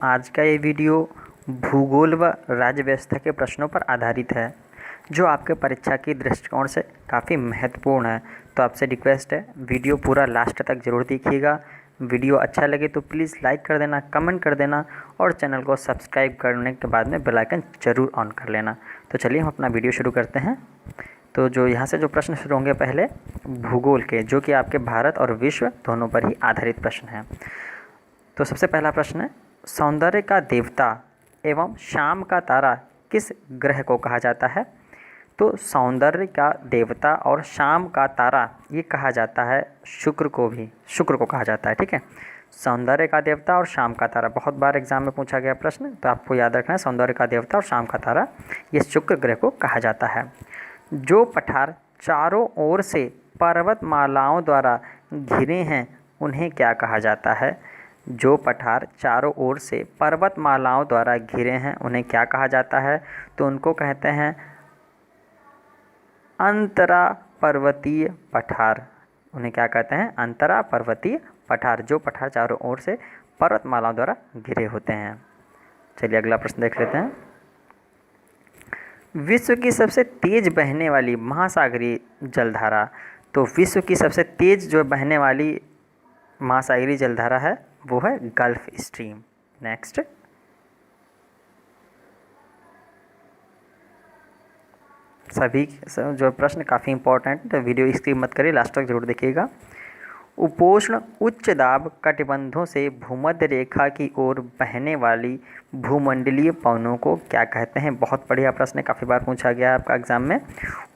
आज का ये वीडियो भूगोल व राज्य व्यवस्था के प्रश्नों पर आधारित है, जो आपके परीक्षा की दृष्टिकोण से काफ़ी महत्वपूर्ण है। तो आपसे रिक्वेस्ट है, वीडियो पूरा लास्ट तक ज़रूर देखिएगा। वीडियो अच्छा लगे तो प्लीज़ लाइक कर देना, कमेंट कर देना और चैनल को सब्सक्राइब करने के बाद में बेल आइकन ज़रूर ऑन कर लेना। तो चलिए हम अपना वीडियो शुरू करते हैं। तो जो यहाँ से जो प्रश्न शुरू होंगे पहले भूगोल के, जो कि आपके भारत और विश्व दोनों पर ही आधारित प्रश्न हैं। तो सबसे पहला प्रश्न है, सौंदर्य का देवता एवं शाम का तारा किस ग्रह को कहा जाता है? तो सौंदर्य का देवता और शाम का तारा ये कहा जाता है शुक्र को कहा जाता है। ठीक है, सौंदर्य का देवता और शाम का तारा बहुत बार एग्जाम में पूछा गया प्रश्न, तो आपको याद रखना है सौंदर्य का देवता और शाम का तारा ये शुक्र ग्रह को कहा जाता है। जो पठार चारों ओर से पर्वतमालाओं द्वारा घिरे हैं उन्हें क्या कहा जाता है? जो पठार चारों ओर से पर्वतमालाओं द्वारा घिरे हैं उन्हें क्या कहा जाता है? तो उनको कहते हैं अंतरा पर्वतीय पठार। उन्हें क्या कहते हैं? अंतरा पर्वतीय पठार, जो पठार चारों ओर से पर्वतमालाओं द्वारा घिरे होते हैं। चलिए अगला प्रश्न देख लेते हैं। विश्व की सबसे तेज बहने वाली महासागरीय जलधारा। तो विश्व की सबसे तेज जो बहने वाली महासागरीय जलधारा है वो है गल्फ स्ट्रीम। नेक्स्ट, सभी जो प्रश्न काफ़ी इंपॉर्टेंट, तो वीडियो स्किप मत करिए, लास्ट तक जरूर देखिएगा। उपोष्ण उच्च दाब कटिबंधों से भूमध्य रेखा की ओर बहने वाली भूमंडलीय पवनों को क्या कहते हैं? बहुत बढ़िया प्रश्न है, काफ़ी बार पूछा गया है आपका एग्जाम में।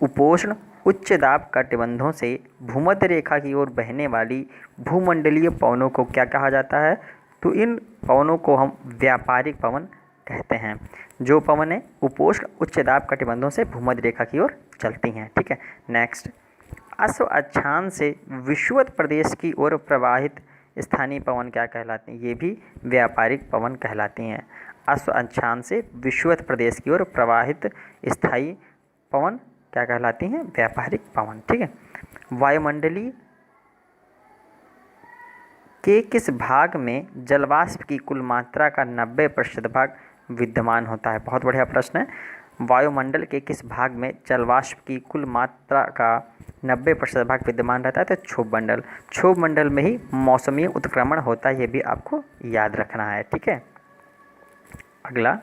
उपोष्ण उच्च दाब कटिबंधों से भूमध्य रेखा की ओर बहने वाली भूमंडलीय पवनों को क्या कहा जाता है? तो इन पवनों को हम व्यापारिक पवन कहते हैं। जो पवन है उपोष्ण उच्च दाब कटिबंधों से भूमध्य रेखा की ओर चलती हैं। ठीक है, नेक्स्ट, अश्व अक्षांश से विषुवत प्रदेश की ओर प्रवाहित स्थानीय पवन क्या कहलाते हैं? ये भी व्यापारिक पवन कहलाती हैं। अश्व अक्षांश से विषुवत प्रदेश की ओर प्रवाहित स्थायी पवन क्या कहलाती हैं? व्यापारिक पवन। ठीक है, वायुमंडलीय के किस भाग में जलवाष्प की कुल मात्रा का 90% भाग विद्यमान होता है? बहुत बढ़िया प्रश्न है। वायुमंडल के किस भाग में जलवाष्प की कुल मात्रा का 90% भाग विद्यमान रहता है? तो क्षोभ मंडल में ही मौसमी उत्क्रमण होता है, ये भी आपको याद रखना है। ठीक है, अगला,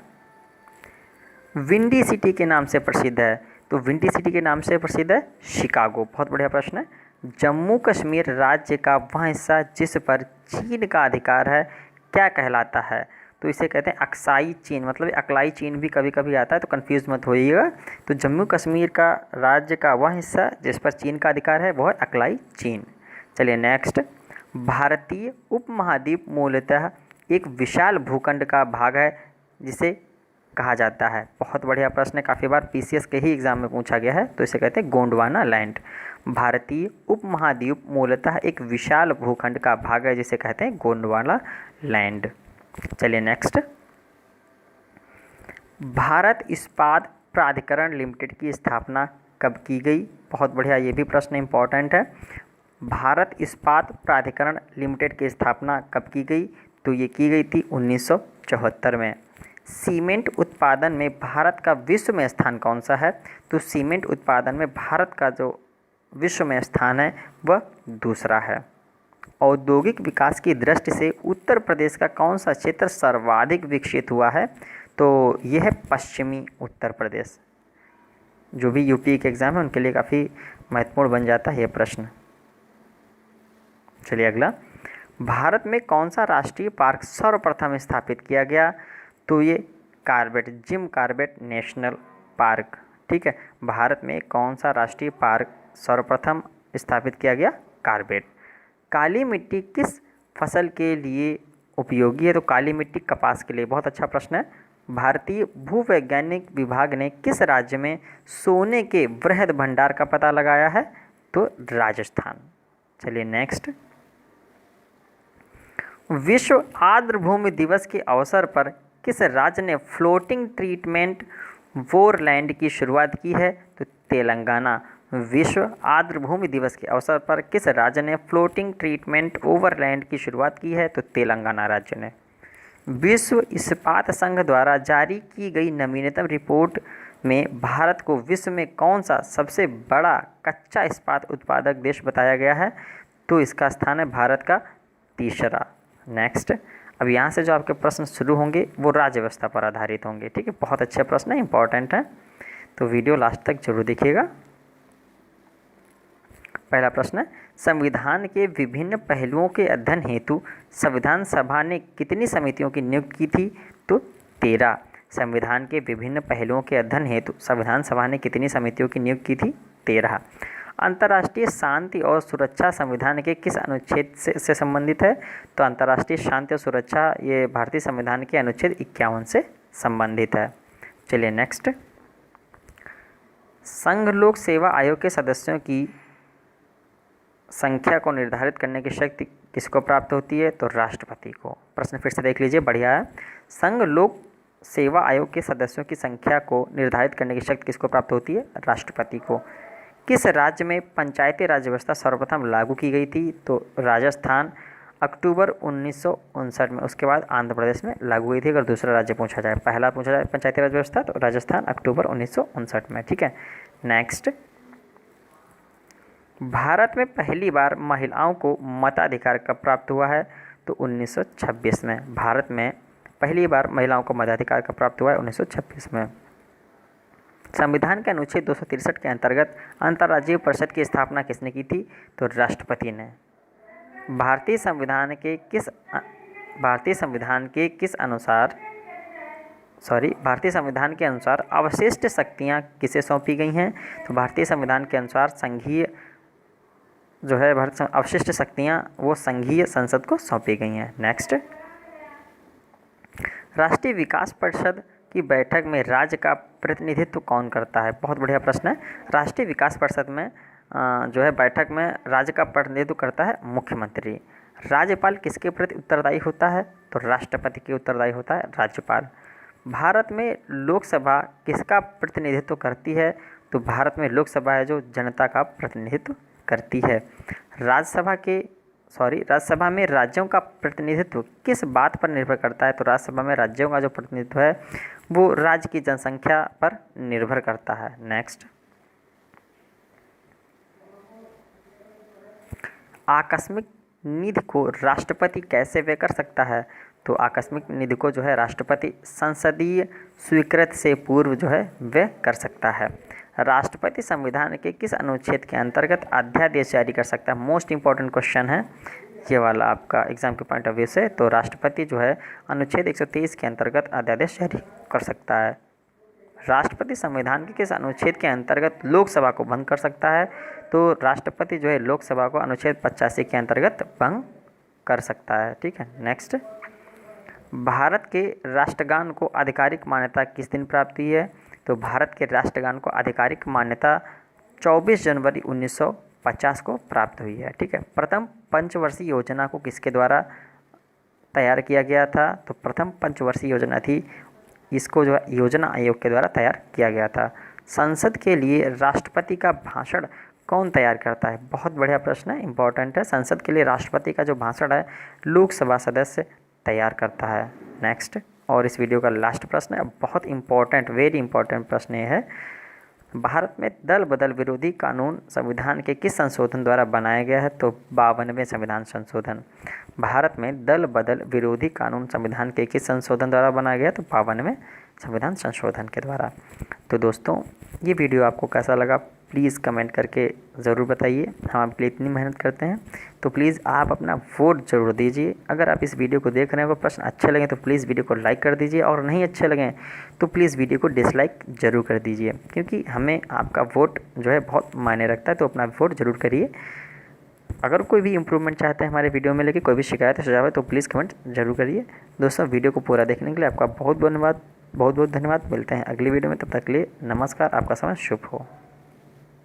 विंडी सिटी के नाम से प्रसिद्ध है। तो विंडी सिटी के नाम से प्रसिद्ध है शिकागो। बहुत बढ़िया प्रश्न है। जम्मू कश्मीर राज्य का वह हिस्सा जिस पर चीन का अधिकार है क्या कहलाता है? तो इसे कहते हैं अक्साई चीन, मतलब अक्लाई चीन भी कभी कभी आता है, तो कंफ्यूज मत होइएगा। तो जम्मू कश्मीर का राज्य का वह हिस्सा जिस पर चीन का अधिकार है वो है अक्लाई चीन। चलिए नेक्स्ट, भारतीय उपमहाद्वीप मूलतः एक विशाल भूखंड का भाग है जिसे कहा जाता है। बहुत बढ़िया प्रश्न है, काफ़ी बार पीसीएस के ही एग्जाम में पूछा गया है। तो इसे कहते हैं गोंडवाना लैंड। भारतीय उपमहाद्वीप मूलतः एक विशाल भूखंड का भाग है जिसे कहते हैं गोंडवाना लैंड। चलिए नेक्स्ट, भारत इस्पात प्राधिकरण लिमिटेड की स्थापना कब की गई? बहुत बढ़िया, ये भी प्रश्न इंपॉर्टेंट है। भारत इस्पात प्राधिकरण लिमिटेड की स्थापना कब की गई? तो ये की गई थी 1974 में। सीमेंट उत्पादन में भारत का विश्व में स्थान कौन सा है? तो सीमेंट उत्पादन में भारत का जो विश्व में स्थान है वह दूसरा है। औद्योगिक विकास की दृष्टि से उत्तर प्रदेश का कौन सा क्षेत्र सर्वाधिक विकसित हुआ है? तो यह है पश्चिमी उत्तर प्रदेश। जो भी यूपी के एग्ज़ाम है उनके लिए काफ़ी महत्वपूर्ण बन जाता है ये प्रश्न। चलिए अगला, भारत में कौन सा राष्ट्रीय पार्क सर्वप्रथम स्थापित किया गया? तो ये जिम कॉर्बेट नेशनल पार्क। ठीक है, भारत में कौन सा राष्ट्रीय पार्क सर्वप्रथम स्थापित किया गया? कॉर्बेट। काली मिट्टी किस फसल के लिए उपयोगी है? तो काली मिट्टी कपास के लिए। बहुत अच्छा प्रश्न है। भारतीय भूवैज्ञानिक विभाग ने किस राज्य में सोने के वृहद भंडार का पता लगाया है? तो राजस्थान। चलिए नेक्स्ट, विश्व आर्द्रभूमि दिवस के अवसर पर किस राज्य ने फ्लोटिंग ट्रीटमेंट वोरलैंड की शुरुआत की है? तो तेलंगाना। विश्व आर्द्रभूमि दिवस के अवसर पर किस राज्य ने फ्लोटिंग ट्रीटमेंट ओवरलैंड की शुरुआत की है? तो तेलंगाना राज्य ने। विश्व इस्पात संघ द्वारा जारी की गई नवीनतम रिपोर्ट में भारत को विश्व में कौन सा सबसे बड़ा कच्चा इस्पात उत्पादक देश बताया गया है? तो इसका स्थान है भारत का तीसरा। नेक्स्ट, अब यहाँ से जो आपके प्रश्न शुरू होंगे वो राज्य व्यवस्था पर आधारित होंगे। ठीक है, बहुत अच्छे प्रश्न है, इंपॉर्टेंट है, तो वीडियो लास्ट तक जरूर देखिएगा। पहला प्रश्न है, संविधान के विभिन्न पहलुओं के अध्ययन हेतु संविधान सभा ने कितनी समितियों की नियुक्ति की थी? तो 13। संविधान के विभिन्न पहलुओं के अध्ययन हेतु संविधान सभा ने कितनी समितियों की नियुक्ति की थी? 13। अंतर्राष्ट्रीय शांति और सुरक्षा संविधान के किस अनुच्छेद से संबंधित है? तो अंतर्राष्ट्रीय शांति और सुरक्षा ये भारतीय संविधान के अनुच्छेद 51 से संबंधित है। चलिए नेक्स्ट, संघ लोक सेवा आयोग के सदस्यों की संख्या को निर्धारित करने की शक्ति किसको प्राप्त होती है? तो राष्ट्रपति को। प्रश्न फिर से देख लीजिए, बढ़िया है। संघ लोक सेवा आयोग के सदस्यों की संख्या को निर्धारित करने की शक्ति किसको प्राप्त होती है? राष्ट्रपति को। किस राज्य में पंचायती राज व्यवस्था सर्वप्रथम लागू की गई थी? तो राजस्थान, अक्टूबर 1959 में। उसके बाद आंध्र प्रदेश में लागू हुई थी। अगर दूसरा राज्य पूछा जाए, पहला पूछा जाए पंचायती राज व्यवस्था, तो राजस्थान, अक्टूबर 1959 में। ठीक है, नेक्स्ट, भारत में पहली बार महिलाओं को मताधिकार कब प्राप्त हुआ है? तो 1926 में। भारत में पहली बार महिलाओं को मताधिकार कब प्राप्त हुआ है? 1926 में। संविधान के अनुच्छेद 263 के अंतर्गत अंतर्राज्यीय परिषद की स्थापना किसने की थी? तो राष्ट्रपति ने। भारतीय संविधान के अनुसार अवशिष्ट शक्तियाँ किसे सौंपी गई हैं? तो भारतीय संविधान के अनुसार संघीय जो है अवशिष्ट शक्तियाँ वो संघीय संसद को सौंपी गई हैं। नेक्स्ट, राष्ट्रीय विकास परिषद की बैठक में राज्य का प्रतिनिधित्व कौन करता है? बहुत बढ़िया प्रश्न है। राष्ट्रीय विकास परिषद में जो है बैठक में राज्य का प्रतिनिधित्व करता है मुख्यमंत्री। राज्यपाल किसके प्रति उत्तरदायी होता है? तो राष्ट्रपति के उत्तरदायी होता है राज्यपाल। भारत में लोकसभा किसका प्रतिनिधित्व करती है? तो भारत में लोकसभा है जो जनता का प्रतिनिधित्व करती है। राज्यसभा में राज्यों का प्रतिनिधित्व किस बात पर निर्भर करता है? तो राज्यसभा में राज्यों का जो प्रतिनिधित्व है वो राज्य की जनसंख्या पर निर्भर करता है। नेक्स्ट, आकस्मिक निधि को राष्ट्रपति कैसे व्यय कर सकता है? तो आकस्मिक निधि को जो है राष्ट्रपति संसदीय स्वीकृति से पूर्व जो है व्यय कर सकता है। राष्ट्रपति संविधान के किस अनुच्छेद के अंतर्गत अध्यादेश जारी कर सकता है? मोस्ट इंपॉर्टेंट क्वेश्चन है ये वाला आपका एग्जाम के पॉइंट ऑफ व्यू से। तो राष्ट्रपति जो है अनुच्छेद 123 के अंतर्गत अध्यादेश जारी कर सकता है। राष्ट्रपति संविधान के किस अनुच्छेद के अंतर्गत लोकसभा को भंग कर सकता है? तो राष्ट्रपति जो है लोकसभा को अनुच्छेद 85 के अंतर्गत भंग कर सकता है। ठीक है, नेक्स्ट, भारत के राष्ट्रगान को आधिकारिक मान्यता किस दिन प्राप्त हुई है? तो भारत के राष्ट्रगान को आधिकारिक मान्यता 24 जनवरी 1950 को प्राप्त हुई है। ठीक है, प्रथम पंचवर्षीय योजना को किसके द्वारा तैयार किया गया था? तो प्रथम पंचवर्षीय योजना थी, इसको जो है योजना आयोग के द्वारा तैयार किया गया था। संसद के लिए राष्ट्रपति का भाषण कौन तैयार करता है? बहुत बढ़िया प्रश्न है, इंपॉर्टेंट है। संसद के लिए राष्ट्रपति का जो भाषण है लोकसभा सदस्य तैयार करता है। नेक्स्ट, और इस वीडियो का लास्ट प्रश्न है, बहुत इंपॉर्टेंट, वेरी इंपॉर्टेंट प्रश्न ये है, भारत में दल बदल विरोधी कानून संविधान के किस संशोधन द्वारा बनाया गया है? तो 52वें संविधान संशोधन। भारत में दल बदल विरोधी कानून संविधान के किस संशोधन द्वारा बनाया गया? तो 52वें संविधान संशोधन के द्वारा। तो दोस्तों, ये वीडियो आपको कैसा लगा प्लीज़ कमेंट करके ज़रूर बताइए। हम आपके लिए इतनी मेहनत करते हैं, तो प्लीज़ आप अपना वोट ज़रूर दीजिए। अगर आप इस वीडियो को देख रहे हैं, वो प्रश्न अच्छे लगें तो प्लीज़ वीडियो को लाइक कर दीजिए, और नहीं अच्छे लगें तो प्लीज़ वीडियो को डिसलाइक ज़रूर कर दीजिए, क्योंकि हमें आपका वोट जो है बहुत मायने रखता है। तो अपना वोट ज़रूर करिए। अगर कोई भी इम्प्रूवमेंट चाहते हैं हमारे वीडियो में लेके, कोई भी शिकायत है सुझाव है, तो प्लीज़ कमेंट जरूर करिए। दोस्तों, वीडियो को पूरा देखने के लिए आपका बहुत बहुत धन्यवाद। मिलते हैं अगली वीडियो में, तब तक के लिए नमस्कार। आपका समय शुभ हो।